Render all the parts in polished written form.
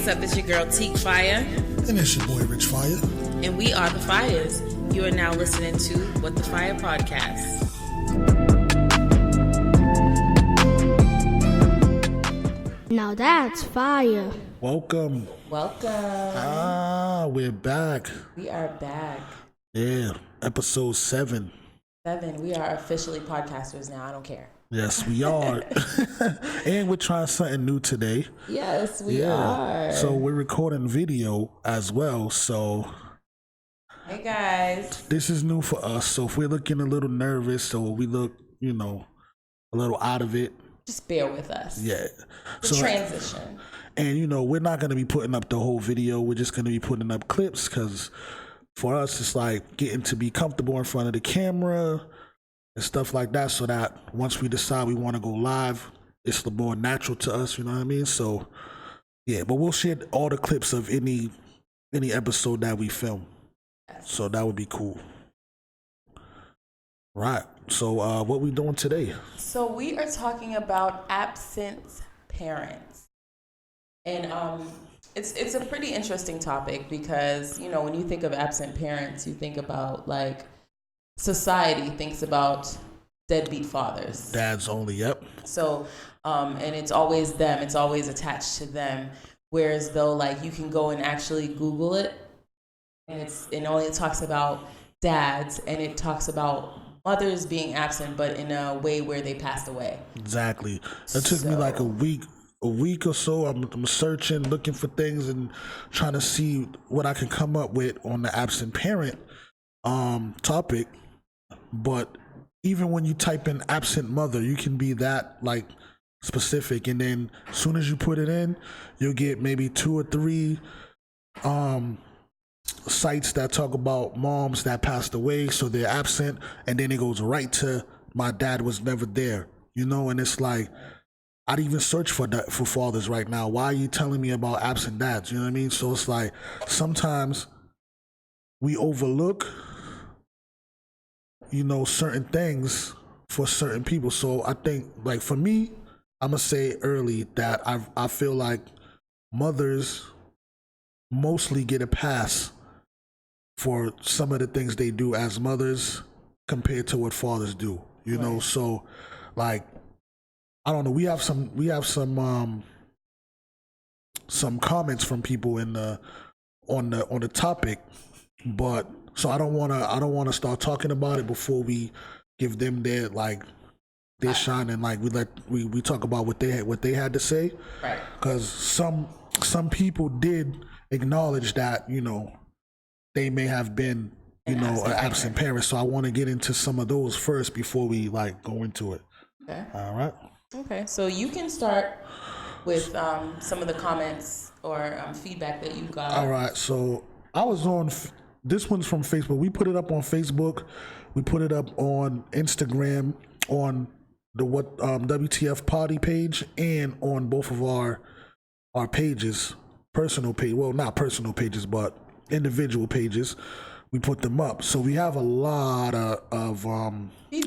what's up? It's your girl Tiek Fyah. And it's your boy Rich Fyah. And we are the Fyahs. You are now listening to What the Fyah Podcast. Now that's fire. Welcome. We're back. We are back. Yeah, episode 7. 7. We are officially podcasters now. I don't care. Yes, we are. And we're trying something new today. Yes, we are. So we're recording video as well. So hey guys, this is new for us. So if we're looking a little nervous or we look, a little out of it, just bear with us. Yeah. The transition. And we're not going to be putting up the whole video. We're just going to be putting up clips because for us, it's like getting to be comfortable in front of the camera and stuff like that, so that once we decide we want to go live, it's the more natural to us, you know what I mean? So, yeah, but we'll share all the clips of any episode that we film. Yes. So that would be cool. Right. So what we doing today? So we are talking about absent parents. And it's a pretty interesting topic because, when you think of absent parents, you think about like society thinks about deadbeat fathers. Dads only, yep. So, and it's always them. It's always attached to them. Whereas though, like you can go and actually Google it, and it only talks about dads, and it talks about mothers being absent, but in a way where they passed away. Exactly. It took me like a week or so. I'm searching, looking for things, and trying to see what I can come up with on the absent parent topic. But even when you type in absent mother, you can be that like specific, and then as soon as you put it in, you'll get maybe 2 or 3 sites that talk about moms that passed away, so they're absent, and then it goes right to my dad was never there, and it's like I'd even search for fathers right now. Why are you telling me about absent dads? You know what I mean? So it's like sometimes we overlook certain things for certain people. So I think, like, for me, I'm gonna say early that I feel like mothers mostly get a pass for some of the things they do as mothers compared to what fathers do. Right. So like I don't know. We have some comments from people on the topic, but so I don't wanna start talking about it before we give them their shine, and like we talk about what they had to say, right? Because some people did acknowledge that they may have been an absent parent. So I want to get into some of those first before we go into it. Okay. All right. Okay, so you can start with some of the comments or feedback that you got. All right, so I was on. This one's from Facebook. We put it up on Facebook. We put it up on Instagram, on the WTF Party page, and on both of our pages, personal page. Well, not personal pages, but individual pages. We put them up. So we have a lot of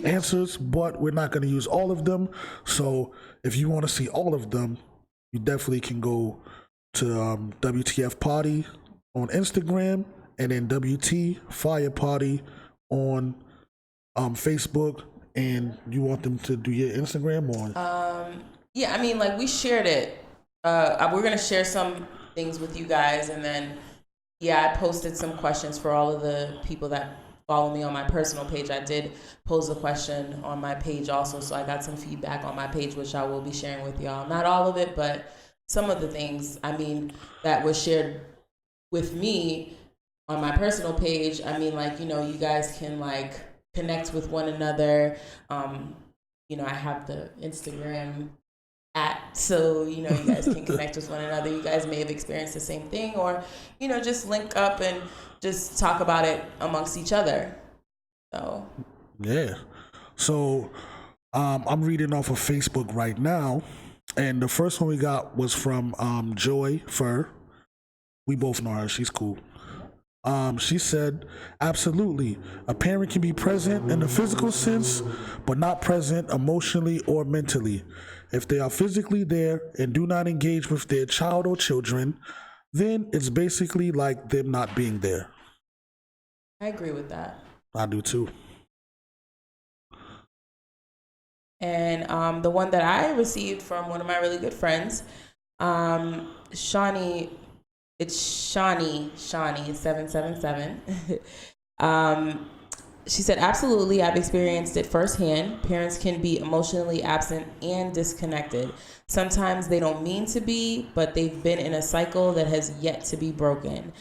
answers, but we're not going to use all of them. So if you want to see all of them, you definitely can go to WTF Party on Instagram, and then WT Fyah Party on Facebook. And you want them to do your Instagram on? Yeah, I mean, we shared it. We're going to share some things with you guys, and then I posted some questions for all of the people that follow me on my personal page. I did pose a question on my page also, so I got some feedback on my page, which I will be sharing with y'all. Not all of it, but some of the things, that was shared with me on my personal page. You guys can connect with one another. I have the Instagram so you guys can connect with one another. You guys may have experienced the same thing, or just link up and just talk about it amongst each other. So I'm reading off of Facebook right now, and the first one we got was from Joy Fur. We both know her. She's cool. She said, absolutely. A parent can be present in the physical sense, but not present emotionally or mentally. If they are physically there and do not engage with their child or children, then it's basically like them not being there. I agree with that. I do too. And the one that I received from one of my really good friends, Shawnee, it's Shawnee777. She said, absolutely, I've experienced it firsthand. Parents can be emotionally absent and disconnected. Sometimes they don't mean to be, but they've been in a cycle that has yet to be broken.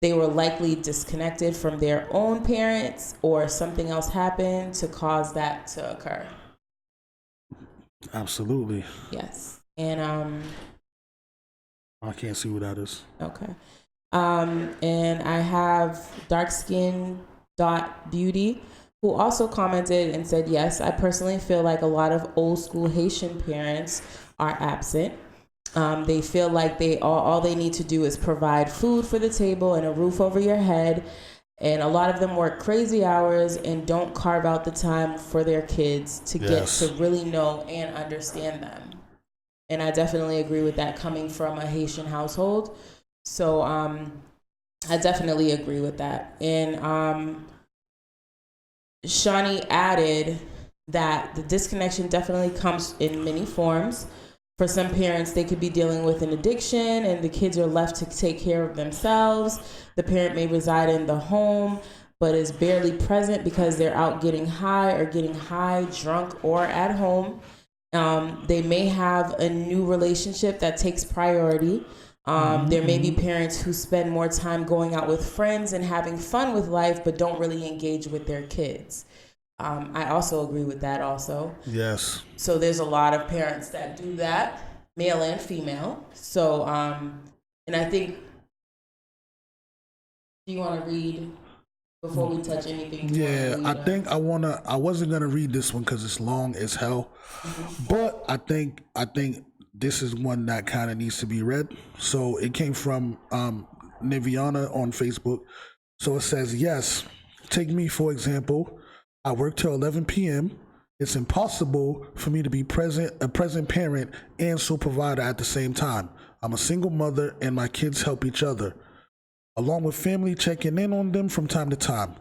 They were likely disconnected from their own parents, or something else happened to cause that to occur. Absolutely. Yes. And I can't see what that is. okay. And I have darkskin.beauty, who also commented and said, yes, I personally feel like a lot of old school Haitian parents are absent. They feel like all they need to do is provide food for the table and a roof over your head. And a lot of them work crazy hours and don't carve out the time for their kids to get to really know and understand them. And I definitely agree with that, coming from a Haitian household. So I definitely agree with that. And Shawnee added that the disconnection definitely comes in many forms. For some parents, they could be dealing with an addiction and the kids are left to take care of themselves. The parent may reside in the home, but is barely present because they're out getting high, drunk, or at home. They may have a new relationship that takes priority. There may be parents who spend more time going out with friends and having fun with life, but don't really engage with their kids. I also agree with that also. Yes. So there's a lot of parents that do that, male and female. So, and I think, do you want to read before we touch anything? Yeah, I think I wasn't going to read this one because it's long as hell. But I think this is one that kind of needs to be read. So it came from Niviana on Facebook. So it says, yes, take me for example. I work till 11 p.m. It's impossible for me to be a present parent and sole provider at the same time. I'm a single mother and my kids help each other, along with family checking in on them from time to time.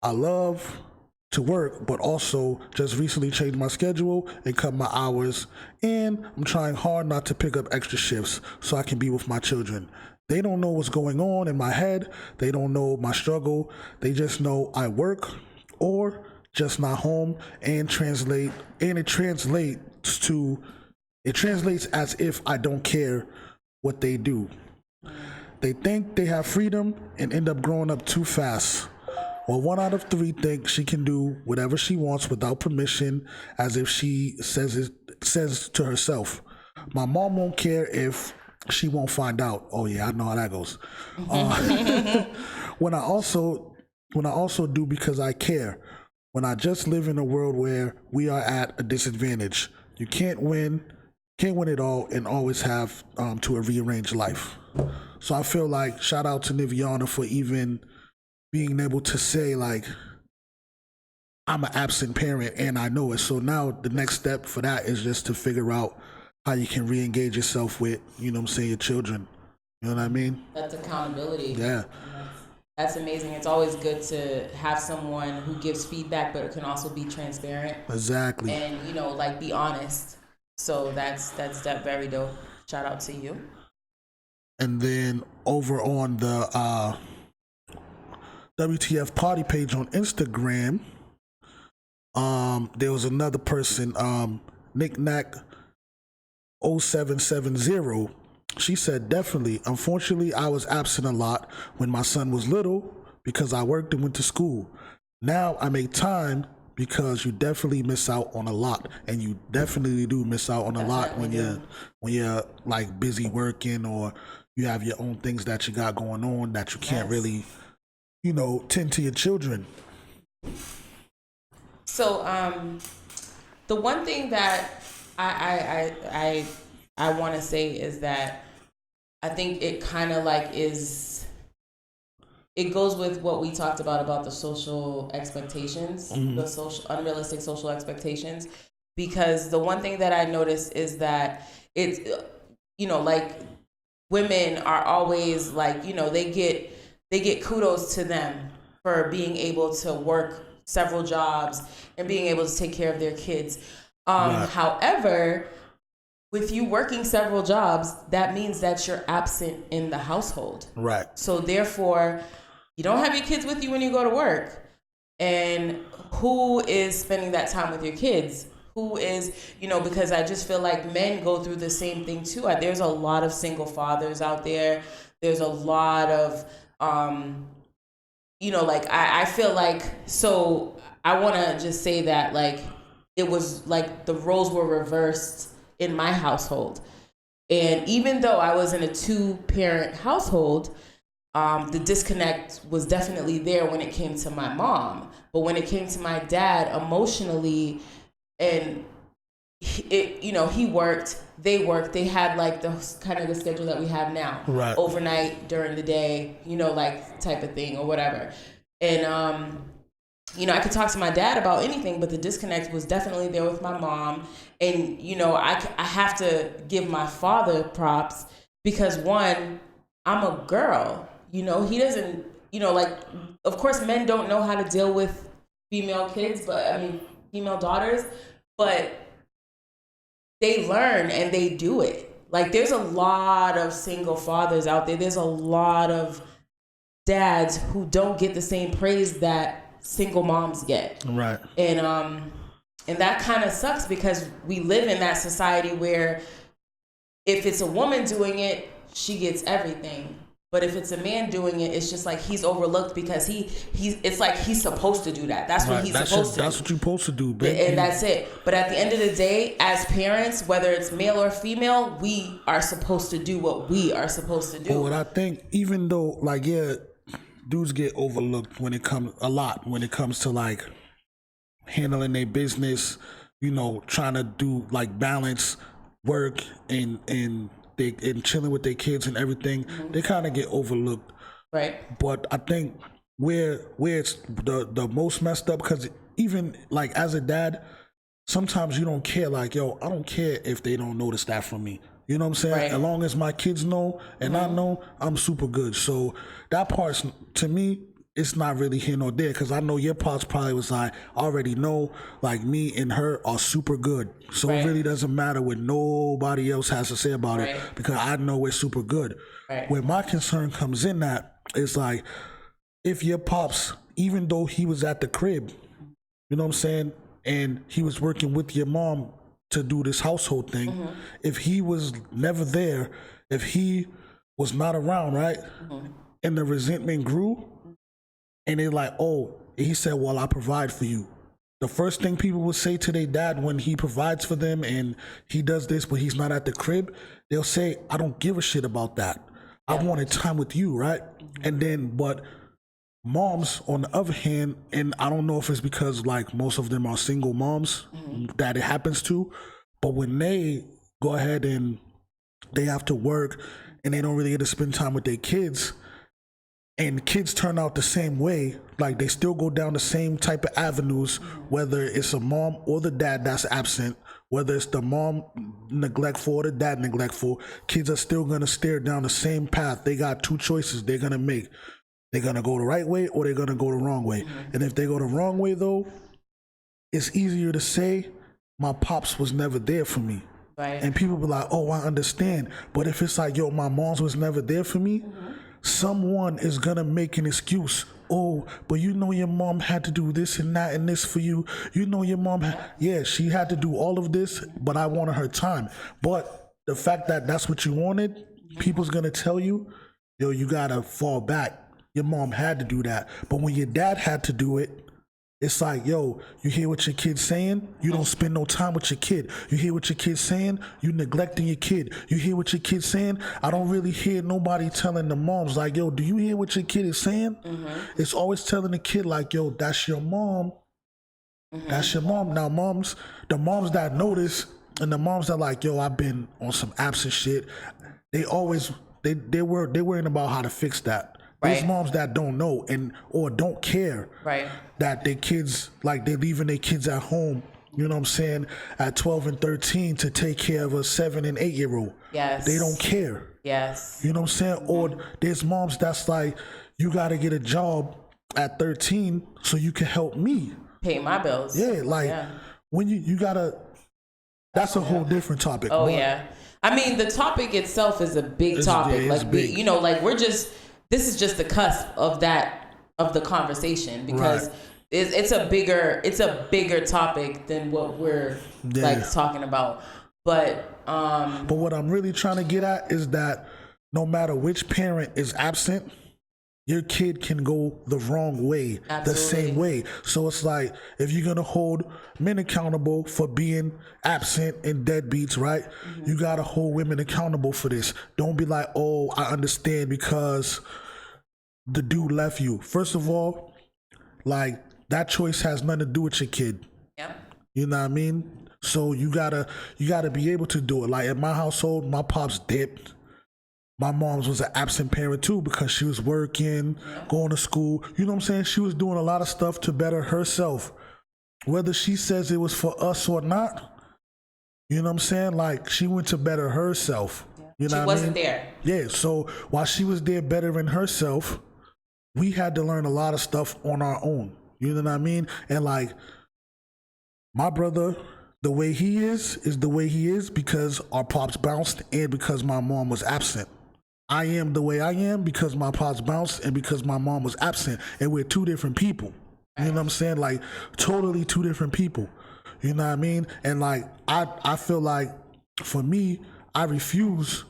I love to work, but also just recently changed my schedule and cut my hours, and I'm trying hard not to pick up extra shifts so I can be with my children. They don't know what's going on in my head. They don't know my struggle. They just know I work or just not home, and it translates as if I don't care what they do. They think they have freedom and end up growing up too fast. Well, 1 out of 3 think she can do whatever she wants without permission, as if she says to herself. My mom won't care if she won't find out. Oh yeah, I know how that goes. When I also do because I care. When I just live in a world where we are at a disadvantage. You can't win it all and always have to rearrange life. So I feel like shout out to Niviana for even being able to say like, I'm an absent parent and I know it. So now the next step for that is just to figure out how you can re-engage yourself with, you know what I'm saying, your children. You know what I mean? That's accountability. Yeah. That's amazing. It's always good to have someone who gives feedback, but it can also be transparent. Exactly. And, like be honest. So that's that very dope. Shout out to you. And then over on the WTF party page on Instagram, there was another person, Knickknack 0770. She said, definitely. Unfortunately, I was absent a lot when my son was little because I worked and went to school. Now I make time because you definitely miss out on a lot, and you definitely do miss out on a lot when you're like busy working or you have your own things that you got going on that you can't really, tend to your children. So, the one thing that I want to say is that I think it kind of like it goes with what we talked about the social expectations, the unrealistic social expectations, because the one thing that I noticed is that it's, like women are always like, they get kudos to them for being able to work several jobs and being able to take care of their kids. However, with you working several jobs, that means that you're absent in the household. Right. So therefore, you don't have your kids with you when you go to work. And who is spending that time with your kids? Who is, because I just feel like men go through the same thing too. There's a lot of single fathers out there. There's a lot of, I feel like, so I want to just say that like, it was like the roles were reversed in my household. And even though I was in a 2-parent household, the disconnect was definitely there when it came to my mom. But when it came to my dad, emotionally, and he worked, they worked, they had like the kind of the schedule that we have now. Right. Overnight, during the day, like type of thing or whatever. And, I could talk to my dad about anything, but the disconnect was definitely there with my mom. And, I have to give my father props because one, I'm a girl, he doesn't, of course men don't know how to deal with female kids, female daughters, but they learn and they do it. Like there's a lot of single fathers out there. There's a lot of dads who don't get the same praise that single moms get. Right. And that kind of sucks because we live in that society where if it's a woman doing it, she gets everything. But if it's a man doing it, it's just like he's overlooked because it's like he's supposed to do that. That's what he's supposed to do. That's what you're supposed to do, baby. And that's it. But at the end of the day, as parents, whether it's male or female, we are supposed to do what we are supposed to do. But I think even though, like, yeah, dudes get overlooked when it comes to like handling their business, trying to do like balance work and chilling with their kids and everything, they kind of get overlooked. Right. But I think where it's the most messed up, because even like as a dad, sometimes you don't care. Like, yo, I don't care if they don't notice that from me. You know what I'm saying? Right. As long as my kids know and I know, I'm super good. So that part's, to me, it's not really here nor there, because I know your parts probably was like, I already know, like, me and her are super good. So it really doesn't matter what nobody else has to say about it, because I know we're super good. Right. Where my concern comes in at is like, if your pops, even though he was at the crib, you know what I'm saying, and he was working with your mom to do this household thing, if he was never there, if he was not around, right, and the resentment grew, and they're like, oh, he said, well, I provide for you. The first thing people would say to their dad when he provides for them and he does this, but he's not at the crib, they'll say, I don't give a shit about that. I wanted time with you, right? And then, but moms, on the other hand, and I don't know if it's because like most of them are single moms that it happens to, but when they go ahead and they have to work and they don't really get to spend time with their kids, and kids turn out the same way, like they still go down the same type of avenues, whether it's a mom or the dad that's absent, whether it's the mom neglectful or the dad neglectful, kids are still gonna stare down the same path. They got two choices they're gonna make. They're gonna go the right way or they're gonna go the wrong way. And if they go the wrong way though, it's easier to say, my pops was never there for me. Right. And people be like, oh, I understand. But if it's like, yo, my mom's was never there for me, someone is gonna make an excuse. Oh, but you know your mom had to do this and that and this for you. You know your mom she had to do all of this, but I wanted her time. But the fact that that's what you wanted, people's gonna tell you, yo, you gotta fall back. Your mom had to do that. But when your dad had to do it, it's like, yo, you hear what your kid's saying? You don't spend no time with your kid. You hear what your kid's saying? You neglecting your kid. You hear what your kid's saying? I don't really hear nobody telling the moms like, yo, do you hear what your kid is saying? It's always telling the kid like, yo, that's your mom. That's your mom. Now the moms that notice and the moms that like, yo, I've been on some absent shit, they worrying about how to fix that. There's moms that don't know or don't care that their kids, like they're leaving their kids at home you know what I'm saying, at 12 and 13 to take care of a 7 and 8 year old. Yes. They don't care. Yes. You know what I'm saying? Or there's moms that's like, you got to get a job at 13 so you can help me pay my bills. Yeah, like when you gotta, that's a whole different topic. Oh, yeah. I mean, the topic itself is a big topic. Like, big. You know, like this is just the cusp of the conversation, because it's a bigger topic than what we're like talking about. But what I'm really trying to get at is that no matter which parent is absent, your kid can go the wrong way, the same way. So it's like, if you're going to hold men accountable for being absent and deadbeats, right? Mm-hmm. You got to hold women accountable for this. Don't be like, oh, I understand because the dude left you. First of all, like, that choice has nothing to do with your kid. Yeah. You know what I mean? So you gotta be able to do it. Like, in my household, my pops dipped. My mom's was an absent parent too, because she was working, going to school. You know what I'm saying? She was doing a lot of stuff to better herself. Whether she says it was for us or not, you know what I'm saying? Like, she went to better herself. You know she what wasn't I mean? there. Yeah, so while she was there bettering herself, we had to learn a lot of stuff on our own. You know what I mean? And like, my brother, the way he is the way he is because our pops bounced and because my mom was absent. I am the way I am because my pops bounced and because my mom was absent. And we're two different people. You know what I'm saying? Like, totally two different people. You know what I mean? And like, I feel like, for me, I refuse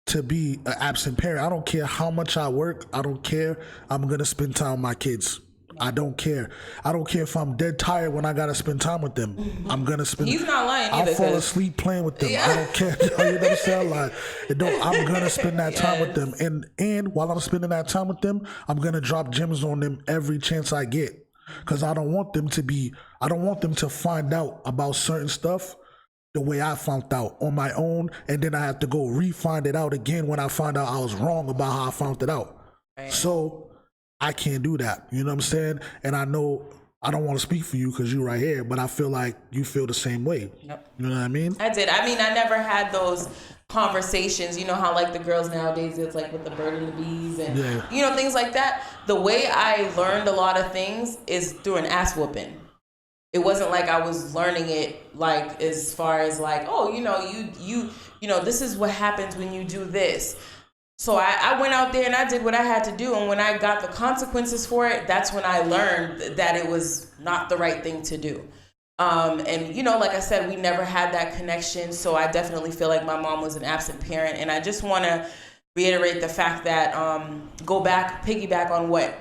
to be an absent parent. I don't care how much I work. I don't care. I'm going to spend time with my kids. I don't care. I don't care if I'm dead tired when I gotta spend time with them. I'm gonna spend. He's not lying either. I'll fall asleep playing with them. Yeah. I don't care. You know what I'm saying? Like, I'm gonna spend that time with them, and while I'm spending that time with them, I'm gonna drop gems on them every chance I get, because I don't want them to find out about certain stuff the way I found out on my own, and then I have to go re-find it out again when I find out I was wrong about how I found it out. Right. So I can't do that. You know what I'm saying? And I know I don't want to speak for you because you're right here, but I feel like you feel the same way. Yep. You know what I mean? I did. I mean, I never had those conversations. You know how like the girls nowadays, it's like with the bird and the bees and, you know, things like that. The way I learned a lot of things is through an ass whooping. It wasn't like I was learning it like as far as like, oh, you know, this is what happens when you do this. So I went out there and I did what I had to do. And when I got the consequences for it, that's when I learned that it was not the right thing to do. And, you know, like I said, we never had that connection. So I definitely feel like my mom was an absent parent. And I just want to reiterate the fact that piggyback on what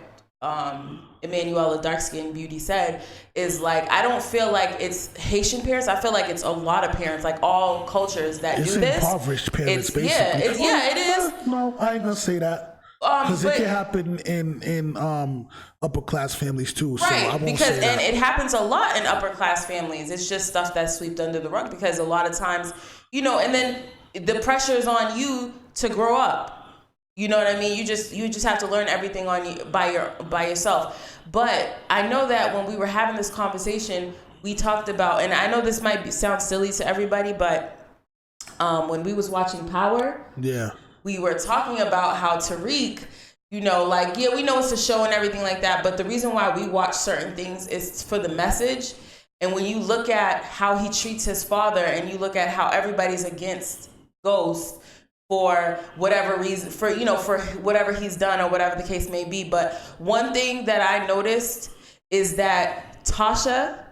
Emanuela Dark-Skinned Beauty said, is like, I don't feel like it's Haitian parents. I feel like it's a lot of parents, like all cultures that do this. It's impoverished parents, basically. Yeah, it is. No, I ain't gonna say that. Because it can happen in upper class families too. So right, I won't say that. And it happens a lot in upper class families. It's just stuff that's swept under the rug because a lot of times, you know, and then the pressure is on you to grow up. You know what I mean? You just have to learn everything on you by yourself. But I know that when we were having this conversation, we talked about, and I know this might sound silly to everybody, but when we was watching Power, we were talking about how Tariq, you know, like, we know it's a show and everything like that, but the reason why we watch certain things is for the message. And when you look at how he treats his father, and you look at how everybody's against Ghost for whatever reason, for whatever he's done or whatever the case may be. But one thing that I noticed is that Tasha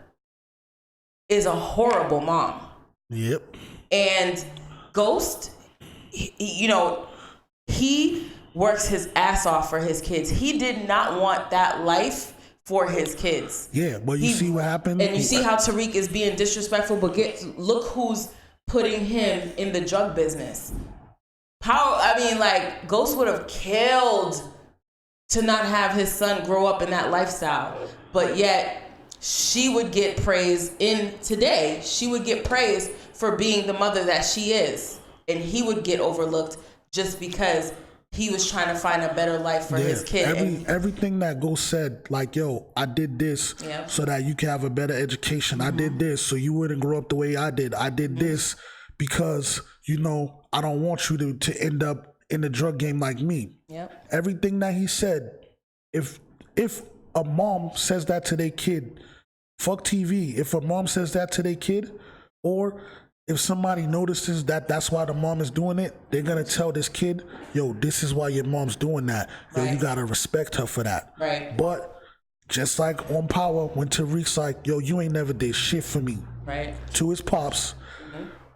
is a horrible mom. Yep. And Ghost, you know, he works his ass off for his kids. He did not want that life for his kids. Yeah, but you see what happened? And you see how Tariq is being disrespectful, but look who's putting him in the drug business. Ghost would have killed to not have his son grow up in that lifestyle. But yet, she would get praise she would get praise for being the mother that she is. And he would get overlooked just because he was trying to find a better life for his kid. Everything that Go said, like, yo, I did this so that you can have a better education. I did this so you wouldn't grow up the way I did. I did this because, you know, I don't want you to end up in the drug game like me. Yep. Everything that he said, if a mom says that to their kid, fuck TV. If a mom says that to their kid, or if somebody notices that that's why the mom is doing it, they're going to tell this kid, yo, this is why your mom's doing that. Yo, you got to respect her for that. Right. But just like on Power, when Tariq's like, yo, you ain't never did shit for me. Right. To his pops.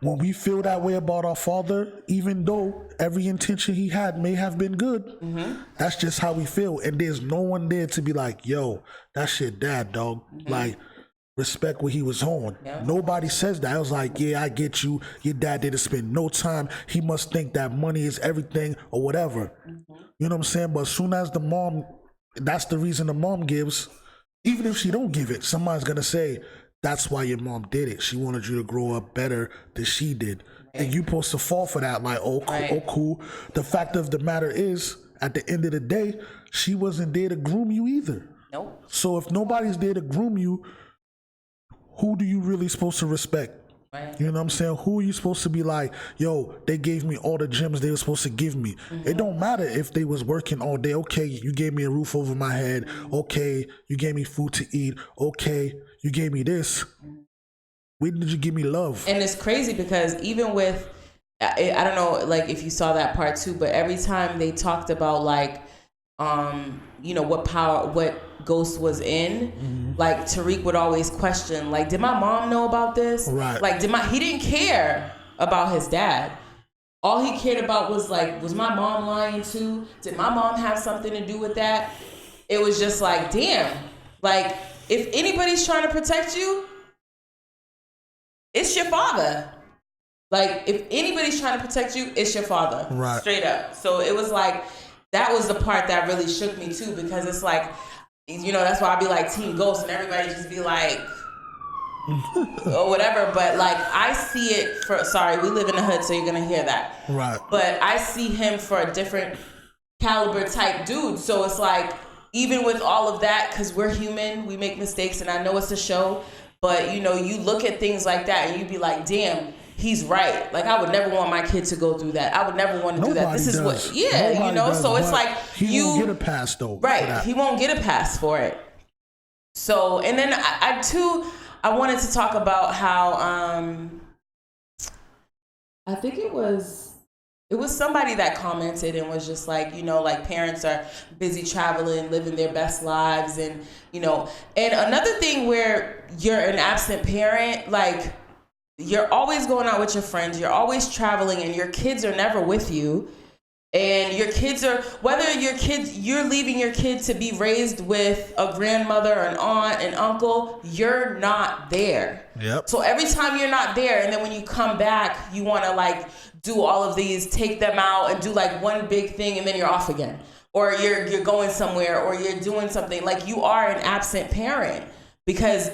When we feel that way about our father, even though every intention he had may have been good, that's just how we feel. And there's no one there to be like, yo, that's your dad, dog. Like, respect what he was on. Nobody says that. I was like, yeah, I get you. Your dad didn't spend no time. He must think that money is everything or whatever. You know what I'm saying? But as soon as the mom, that's the reason the mom gives, even if she don't give it, somebody's going to say, that's why your mom did it. She wanted you to grow up better than she did. And you supposed to fall for that. Like, oh, cool. The fact of the matter is, at the end of the day, she wasn't there to groom you either. Nope. So if nobody's there to groom you, who do you really supposed to respect? Right. You know what I'm saying? Who are you supposed to be like, yo, they gave me all the gems they were supposed to give me. It don't matter if they was working all day. Okay, you gave me a roof over my head. Okay, you gave me food to eat. Okay, you gave me this. When did you give me love? And it's crazy because even with, I don't know, like if you saw that part too, but every time they talked about like, you know, what Ghost was in, like Tariq would always question, like, did my mom know about this? Right. Like, he didn't care about his dad. All he cared about was like, was my mom lying too? Did my mom have something to do with that? It was just like, damn, like if anybody's trying to protect you, it's your father. Like if anybody's trying to protect you, it's your father. Right. Straight up. So it was like, that was the part that really shook me too, because it's like, you know, that's why I be like Team Ghost and everybody just be like, or whatever. But like, I see it sorry, we live in the hood, so you're going to hear that. Right. But I see him for a different caliber type dude. So it's like, even with all of that, because we're human, we make mistakes, and I know it's a show, but you know, you look at things like that and you be like, damn, he's right. Like, I would never want my kid to go through that. I would never want to do that. This is what, you know, so it's like, he won't get a pass though. Right. He won't get a pass for it. So, and then I wanted to talk about how, I think it was somebody that commented and was just like, you know, like parents are busy traveling, living their best lives. And, you know, and another thing where you're an absent parent, like, you're always going out with your friends, you're always traveling, and your kids are never with you. And your kids are, you're leaving your kid to be raised with a grandmother, an aunt, an uncle, you're not there. Yep. So every time you're not there, and then when you come back, you want to like do all of these, take them out and do like one big thing, and then you're off again. Or you're going somewhere, or you're doing something. Like, you are an absent parent because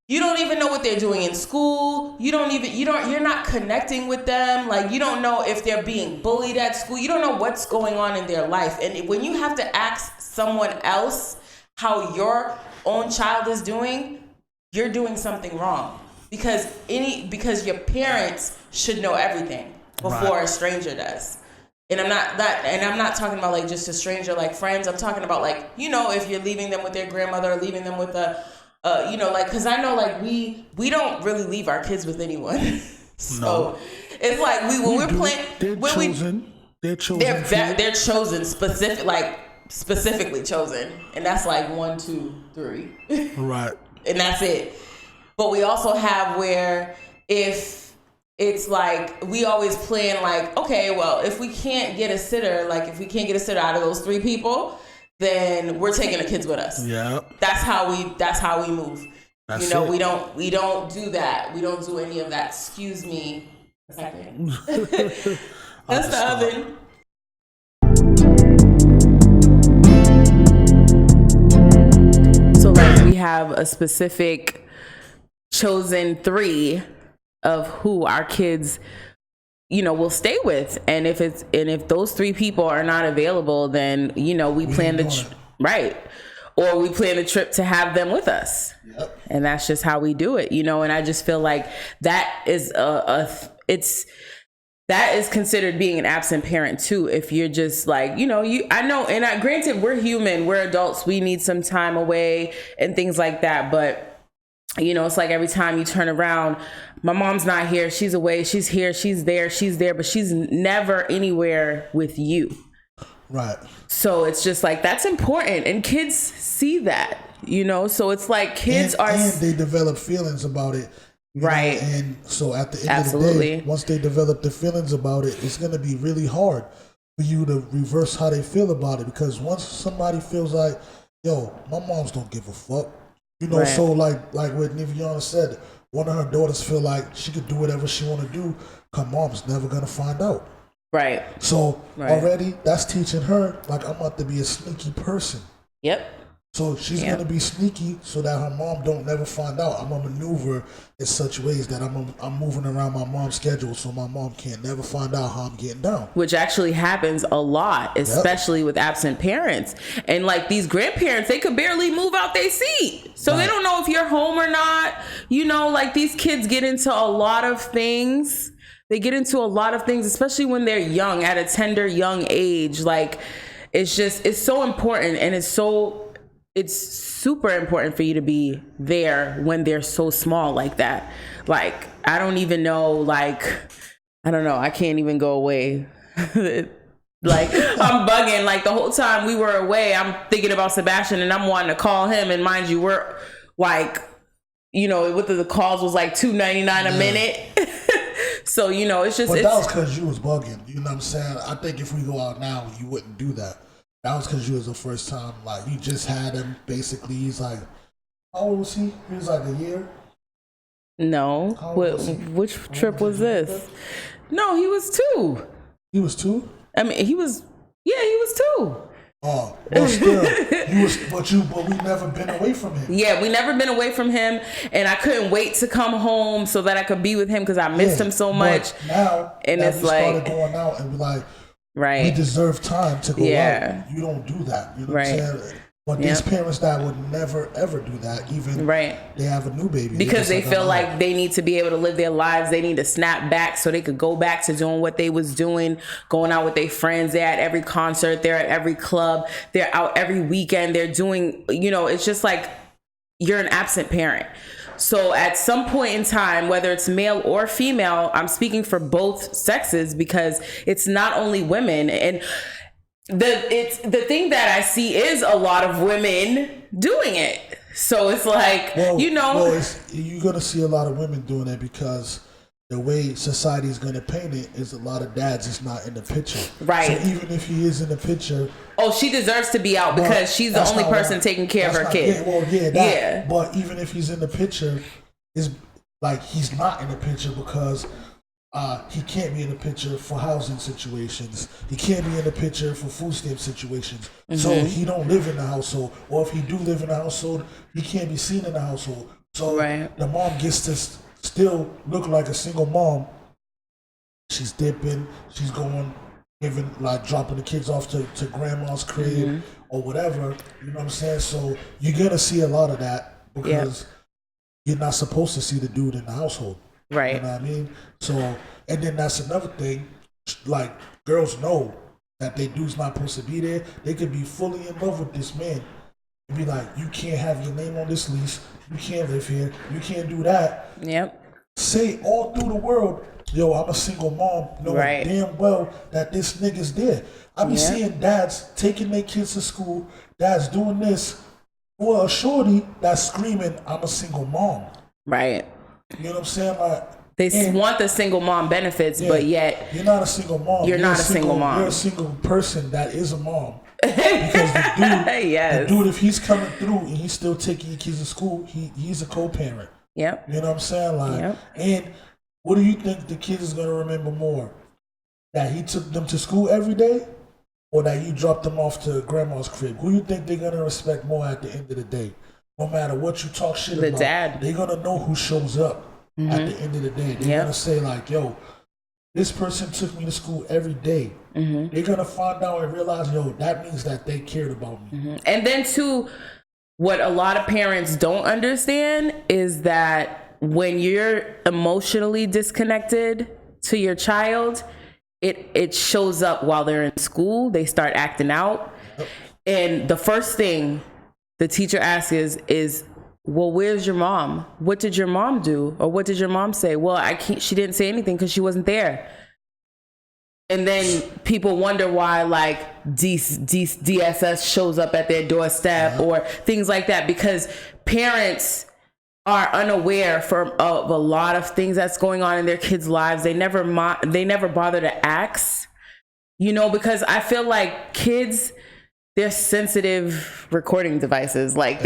you don't even know what they're doing in school. You're not connecting with them. Like, you don't know if they're being bullied at school. You don't know what's going on in their life. And when you have to ask someone else how your own child is doing, you're doing something wrong. Because your parents should know everything before a stranger does. And I'm not talking about like just a stranger like friends. I'm talking about like, you know, if you're leaving them with their grandmother or leaving them with you know, like, because I know, like, we don't really leave our kids with anyone. So it's like we're playing. They're chosen. They're chosen specifically chosen, and that's like 1, 2, 3. Right. And that's it. But we also have where if it's like we always plan like, okay, well, if we can't get a sitter, out of those 3 people, then we're taking the kids with us. Yeah. That's how we move. That's you know, it. we don't do that. We don't do any of that. Excuse me a second. That's the oven. So like we have a specific chosen 3 of who our kids we'll stay with. And if those 3 people are not available, then, we plan right. Or we plan a trip to have them with us. Yep. And that's just how we do it, and I just feel like that is that is considered being an absent parent too. If you're just like, I know, and granted, we're human, we're adults, we need some time away and things like that. But, it's like every time you turn around, my mom's not here, she's away, she's here, she's there, but she's never anywhere with you. Right. So it's just like, that's important. And kids see that, so it's like kids and they develop feelings about it. Right. And so at the end of the day, once they develop the feelings about it, it's going to be really hard for you to reverse how they feel about it. Because once somebody feels like, yo, my moms don't give a fuck, right. So like what Niviana said, one of her daughters feel like she could do whatever she want to do, her mom's never going to find out. Right. So already that's teaching her, like, I'm about to be a sneaky person. Yep. So she's going to be sneaky so that her mom don't never find out. I'm going to maneuver in such ways that I'm moving around my mom's schedule so my mom can't never find out how I'm getting down. Which actually happens a lot, especially with absent parents. And like these grandparents, they could barely move out their seat. So they don't know if you're home or not. Like these kids get into a lot of things. They get into a lot of things, especially when they're young, at a tender young age. Like it's so important, and it's super important for you to be there when they're so small like that. Like, I don't even know, like, I don't know. I can't even go away. Like, I'm bugging. Like, the whole time we were away, I'm thinking about Sebastian and I'm wanting to call him. And mind you, we're like, what the calls was like $2.99 a minute. So, it's just. But that was because you was bugging. You know what I'm saying? I think if we go out now, you wouldn't do that. That was because you was the first time, like, you just had him, basically. He's like, how old was he? He was like a year? No. Which trip was this? No, he was 2. He was 2? I mean, he was 2. Oh, well, still, but we never been away from him. Yeah, we never been away from him, and I couldn't wait to come home so that I could be with him because I missed him so much. Now, and it's we like, started going out and we're like, right, we deserve time to go out. You don't do that. You know what I'm saying? But these parents that would never ever do that, even they have a new baby. Because they feel like they need to be able to live their lives. They need to snap back so they could go back to doing what they was doing, going out with their friends. They're at every concert. They're at every club. They're out every weekend. They're doing, it's just like you're an absent parent. So at some point in time, whether it's male or female, I'm speaking for both sexes because it's not only women. And the thing that I see is a lot of women doing it. So it's like, you're going to see a lot of women doing it because the way society is going to paint it is a lot of dads is not in the picture. Right. So even if he is in the picture. Oh, she deserves to be out because she's the only person taking care of her kid. But even if he's in the picture, it's like he's not in the picture because he can't be in the picture for housing situations. He can't be in the picture for food stamp situations. Mm-hmm. So he don't live in the household. Or if he do live in the household, he can't be seen in the household. So the mom gets to still look like a single mom. She's dipping. She's going, dropping the kids off to grandma's crib or whatever. You know what I'm saying? So you're going to see a lot of that because you're not supposed to see the dude in the household. Right. You know what I mean? So, and then that's another thing. Like, girls know that their dude's not supposed to be there. They could be fully in love with this man and be like, you can't have your name on this lease. You can't live here. You can't do that. Yep. Say all through the world, yo, I'm a single mom, knowing damn well that this nigga's there. I be seeing dads taking their kids to school, dads doing this, or a shorty that's screaming, I'm a single mom. Right. You know what I'm saying? Like, they want the single mom benefits, but yet you're not a single mom. You're not a single mom. You're a single person that is a mom. Because the dude, if he's coming through and he's still taking your kids to school, he's a co-parent. Yep. You know what I'm saying? Like, and what do you think the kids is gonna remember more? That he took them to school every day, or that you dropped them off to grandma's crib? Who you think they're gonna respect more at the end of the day? No matter what you talk shit about, dad. They're gonna know who shows up at the end of the day. They're gonna say like, yo, this person took me to school every day. They're gonna find out and realize, yo, that means that they cared about me. And then too, what a lot of parents don't understand is that when you're emotionally disconnected to your child, it shows up while they're in school. They start acting out. And the first thing the teacher asks is, well, where's your mom? What did your mom do? Or what did your mom say? Well, she didn't say anything because she wasn't there. And then people wonder why, like, DSS shows up at their doorstep or things like that, because parents are unaware of a lot of things that's going on in their kids' lives. They never bother to ask, because I feel like kids, they're sensitive recording devices. Like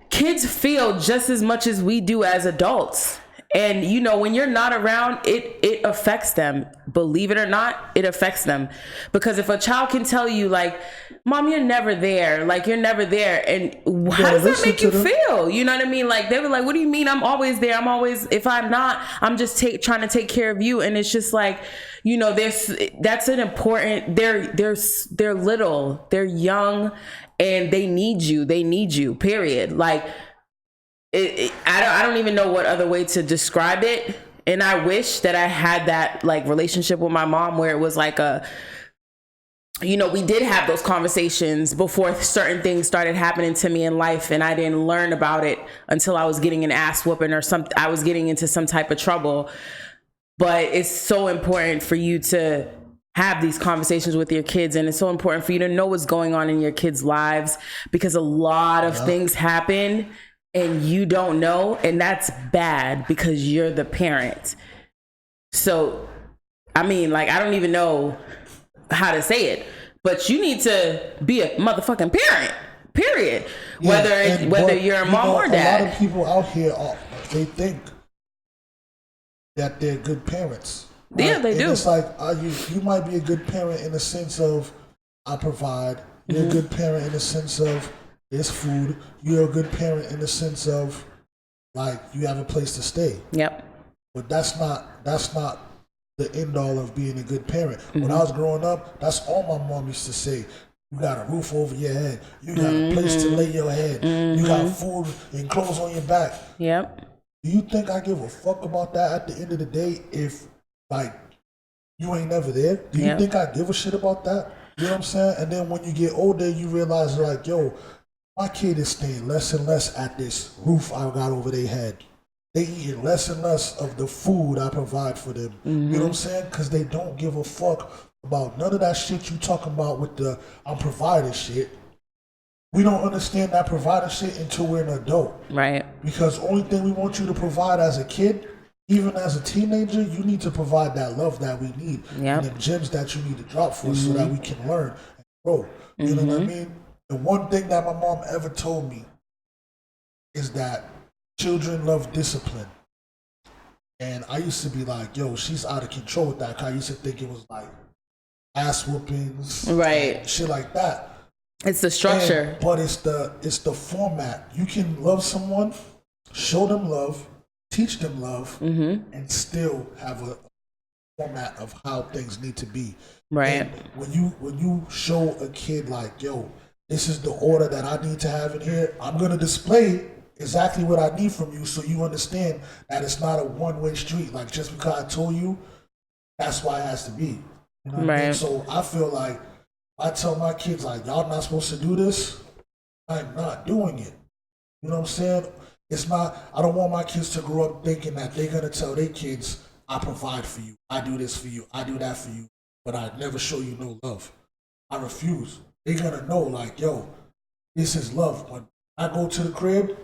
kids feel just as much as we do as adults. And, when you're not around, it affects them. Believe it or not, it affects them. Because if a child can tell you, like, Mom, you're never there. Like, you're never there. And how does that make you feel? You know what I mean? Like, they were like, what do you mean I'm always there? If I'm not, I'm just trying to take care of you. And it's just like, that's an important, they're little, they're young, and they need you, period. Like, I don't even know what other way to describe it. And I wish that I had that, like, relationship with my mom where it was like we did have those conversations before certain things started happening to me in life, and I didn't learn about it until I was getting an ass whooping or I was getting into some type of trouble. But it's so important for you to have these conversations with your kids, and it's so important for you to know what's going on in your kids' lives, because a lot of things happen and you don't know, and that's bad because you're the parent. So, I mean, like, I don't even know how to say it, but you need to be a motherfucking parent, period. Yeah, whether you're a mom or dad. A lot of people out here, they think that they're good parents. Right? Yeah, they do. It's like, you might be a good parent in the sense of, I provide. You're a good parent in the sense of, there's food. You're a good parent in the sense of, like, you have a place to stay. Yep. But that's not the end all of being a good parent. When I was growing up, that's all my mom used to say. You got a roof over your head. You got a place to lay your head. You got food and clothes on your back. Yep. Do you think I give a fuck about that at the end of the day if, like, you ain't never there? Do you think I give a shit about that? You know what I'm saying? And then when you get older, you realize, like, yo, my kid is staying less and less at this roof I got over their head. They eating less and less of the food I provide for them. You know what I'm saying? Because they don't give a fuck about none of that shit you talking about with the I'm providing shit. We don't understand that providing shit until we're an adult. Right. Because the only thing we want you to provide as a kid, even as a teenager, you need to provide that love that we need. And the gems that you need to drop for us so that we can learn and grow. You know what I mean? The one thing that my mom ever told me is that children love discipline. And I used to be like, yo, she's out of control with that. 'Cause I used to think it was like ass whoopings, right? Shit like that. It's the structure. But it's the format. You can love someone, show them love, teach them love, and still have a format of how things need to be. Right. And when you show a kid, like, yo, this is the order that I need to have in here, I'm gonna display exactly what I need from you so you understand that it's not a one-way street. Like, just because I told you, that's why it has to be. You know what I mean? So I feel like I tell my kids, like, y'all not supposed to do this, I'm not doing it. You know what I'm saying? It's not, I don't want my kids to grow up thinking that they're gonna tell their kids, I provide for you, I do this for you, I do that for you, but I never show you no love. I refuse. They're gonna know, like, yo, this is love. When I go to the crib,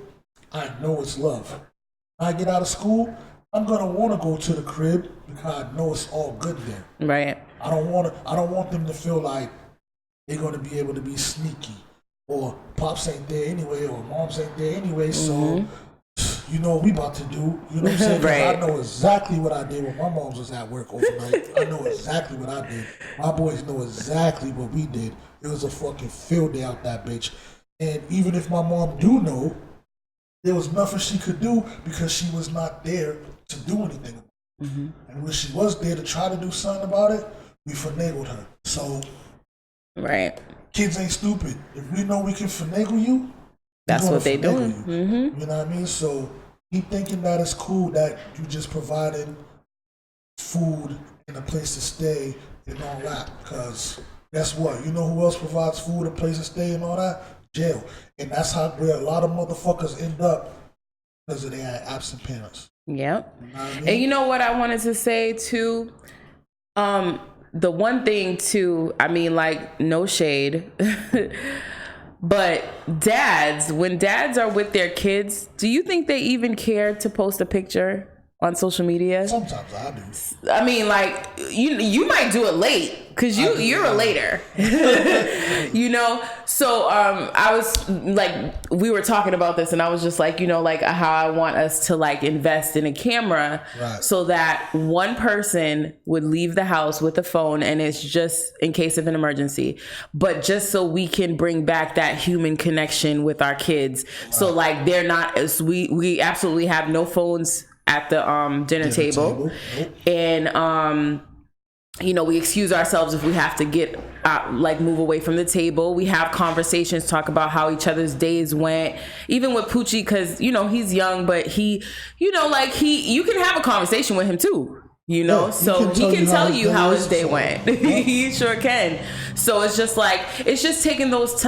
I know it's love. When I get out of school, I'm gonna want to go to the crib because I know it's all good there. Right. I don't want them to feel like they're gonna be able to be sneaky, or pops ain't there anyway, or moms ain't there anyway. So you know what we about to do. You know what I'm saying? Right. I know exactly what I did when my moms was at work overnight. I know exactly what I did. My boys know exactly what we did. It was a fucking field day out that bitch. And even if my mom do know, there was nothing she could do because she was not there to do anything. And when she was there to try to do something about it, we finagled her. So, right. Kids ain't stupid. If we know we can finagle you, that's what they doing. You know what I mean? So he thinking that it's cool that you just providing food and a place to stay and all that. Because guess what? You know who else provides food, a place to stay, and all that? Jail. And that's where a lot of motherfuckers end up because of their absent parents. Yep. You know what I mean? And you know what I wanted to say too? The one thing too, I mean, like, no shade, but when dads are with their kids, do you think they even care to post a picture on social media? Sometimes I do. I mean, like, you might do it late because you're a later, you know? So I was like, we were talking about this and I was just like, you know, like how I want us to like invest in a camera so that one person would leave the house with a phone and it's just in case of an emergency, but just so we can bring back that human connection with our kids. So like they're not, we absolutely have no phones at the dinner table. Nope. And you know, we excuse ourselves if we have to get like move away from the table. We have conversations, talk about how each other's days went, even with Poochie, because you know he's young, but he, you know, like you can have a conversation with him too. You know, yeah, so he can tell you how his day went. He sure can. So it's just like, it's just taking those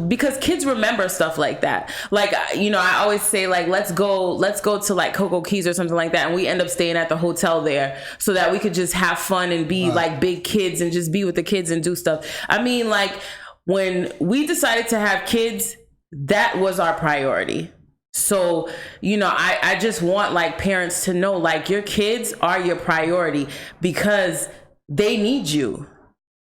because kids remember stuff like that. Like, you know, I always say like, let's go to like Cocoa Keys or something like that. And we end up staying at the hotel there so that we could just have fun and be like big kids and just be with the kids and do stuff. I mean, like when we decided to have kids, that was our priority. So, you know, I just want like parents to know like your kids are your priority because they need you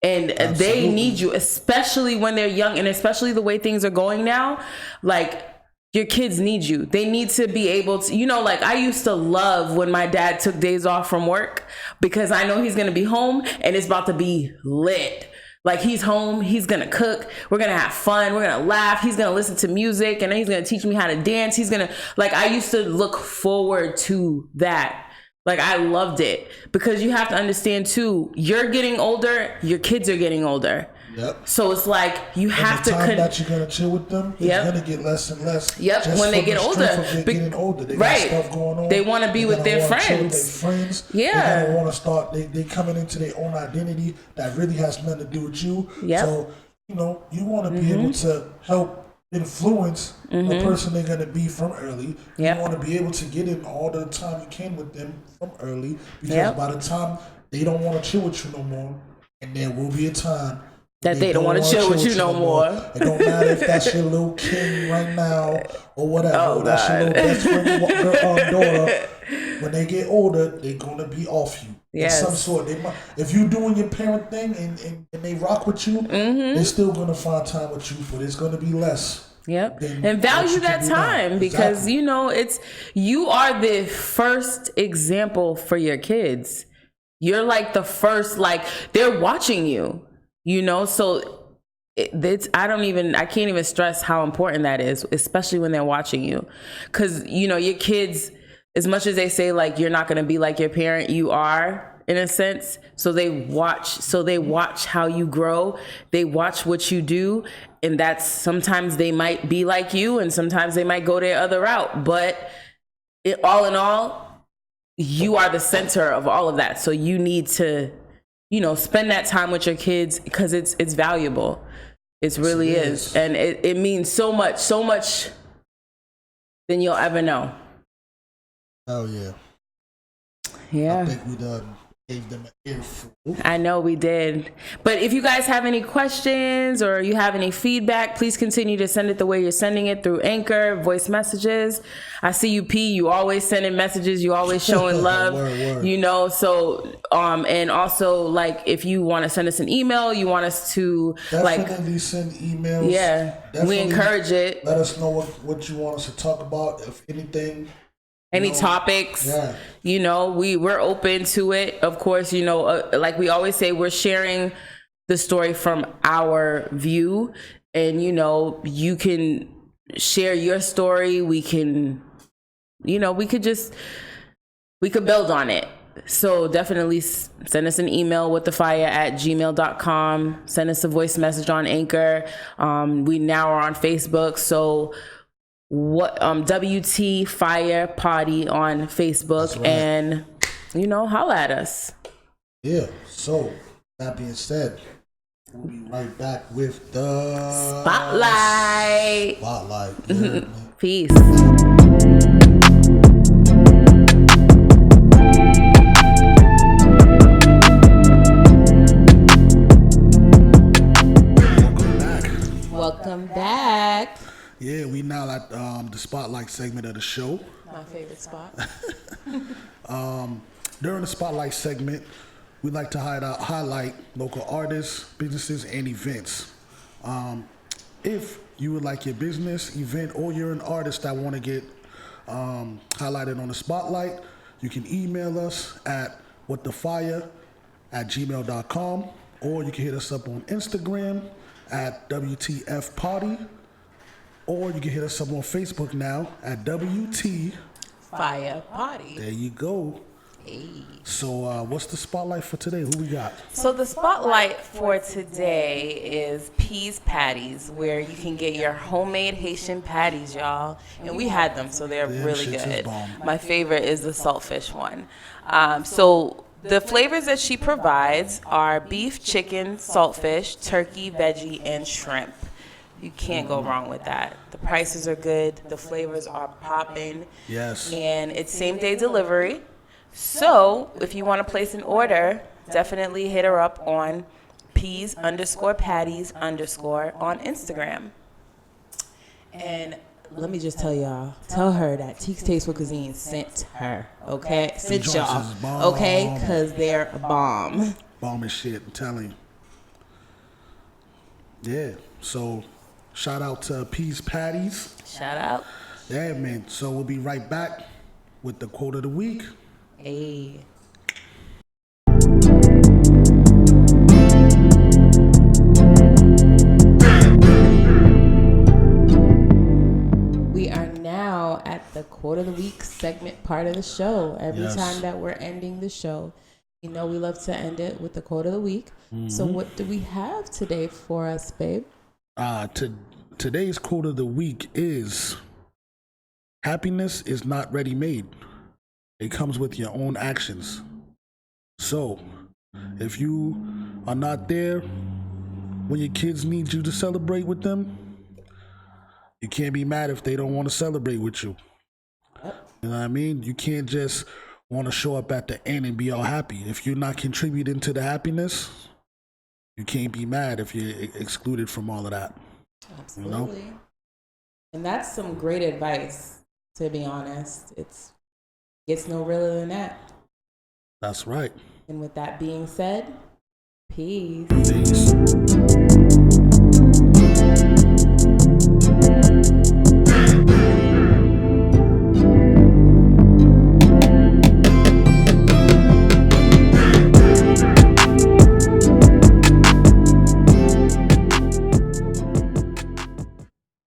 and they need you, especially when they're young and especially the way things are going now. Like your kids need you. They need to be able to, you know, like I used to love when my dad took days off from work because I know he's going to be home and it's about to be lit. Like he's home, he's gonna cook, we're gonna have fun, we're gonna laugh, he's gonna listen to music, and then he's gonna teach me how to dance. He's gonna, like, I used to look forward to that. Like I loved it because you have to understand too, you're getting older, your kids are getting older. Yep. So it's like you have to. The time that you're gonna chill with them, it's gonna get less and less. Yep. When they get older, getting older, they got stuff going on. They want to be with their friends. Yeah. They don't want to start. They coming into their own identity that really has nothing to do with you. Yep. So you know you want to be able to help influence the person they're gonna be from early. You want to be able to get in all the time you can with them from early because by the time they don't want to chill with you no more, and there will be a time that they don't want to chill with you no more. It don't matter if that's your little king right now or whatever. Oh, that's your little best friend daughter. When they get older, they're gonna be off you. Yes. In some sort. If you doing your parent thing and they rock with you, they're still gonna find time with you, but it's gonna be less. Yep. And value that time because you know you are the first example for your kids. You're like the first, like they're watching you. You know, so I can't even stress how important that is, especially when they're watching you. Because, you know, your kids, as much as they say, like, you're not going to be like your parent, you are, in a sense. So they watch how you grow. They watch what you do. And that's sometimes they might be like you and sometimes they might go their other route. But all in all, you are the center of all of that. So you need to, you know, spend that time with your kids because it's valuable. It really is. And it means so much than you'll ever know. Oh yeah. Yeah. I think we done gave them an earful. I know we did. But if you guys have any questions or you have any feedback, please continue to send it the way you're sending it through Anchor, voice messages. I see you, P. You always sending messages. You always showing love. Word. You know, so, and also, like, if you want to send us an email, you want us to, definitely send emails. Yeah, we encourage it. Let us know what you want us to talk about, if anything. Any topics, you know, we're open to it. Of course, you know, like we always say, we're sharing the story from our view. And, you know, you can share your story. We can, you know, we could just we could build on it. So definitely send us an email with the Fyah@gmail.com. Send us a voice message on Anchor. We now are on Facebook. So WT Fyah Potty on Facebook. Right. And, holla at us. Yeah. So that being said, we'll be right back with the Spotlight. Yeah, Peace. Welcome back. Yeah, we now at the Spotlight segment of the show. My favorite spot. During the Spotlight segment, we like to highlight local artists, businesses, and events. If you would like your business, event, or you're an artist that want to get highlighted on the Spotlight, you can email us at whatthefyah@gmail.com, or you can hit us up on Instagram at WTF Potty, or you can hit us up on Facebook now at WT Fyah Potty. There you go. Hey. So what's the spotlight for today? Who we got? So the spotlight for today is Patties, where you can get your homemade Haitian patties, y'all. And we had them, so they're really good. My favorite is the saltfish one. So the flavors that she provides are beef, chicken, saltfish, turkey, veggie, and shrimp. You can't go wrong with that. The prices are good. The flavors are popping. Yes. And it's same-day delivery. So if you want to place an order, definitely hit her up on peas_patties_ on Instagram. And let me just tell y'all, tell her that Tiek's Tasteful Cuisine sent her, okay? Sent y'all, okay? Because they're a bomb. Bomb as shit, I'm telling you. Yeah, so shout out to Peas Patties. Shout out. Yeah, man. So we'll be right back with the quote of the week. Hey. We are now at the quote of the week segment part of the show. Every time that we're ending the show, we love to end it with the quote of the week. Mm-hmm. So what do we have today for us, babe? Today's quote of the week is, happiness is not ready-made. It comes with your own actions. So, if you are not there when your kids need you to celebrate with them, you can't be mad if they don't want to celebrate with you. You know what I mean? You can't just want to show up at the end and be all happy. If you're not contributing to the happiness, you can't be mad if you're excluded from all of that. Absolutely. And that's some great advice, to be honest. Gets no realer than that. That's right. And with that being said, peace. Peace.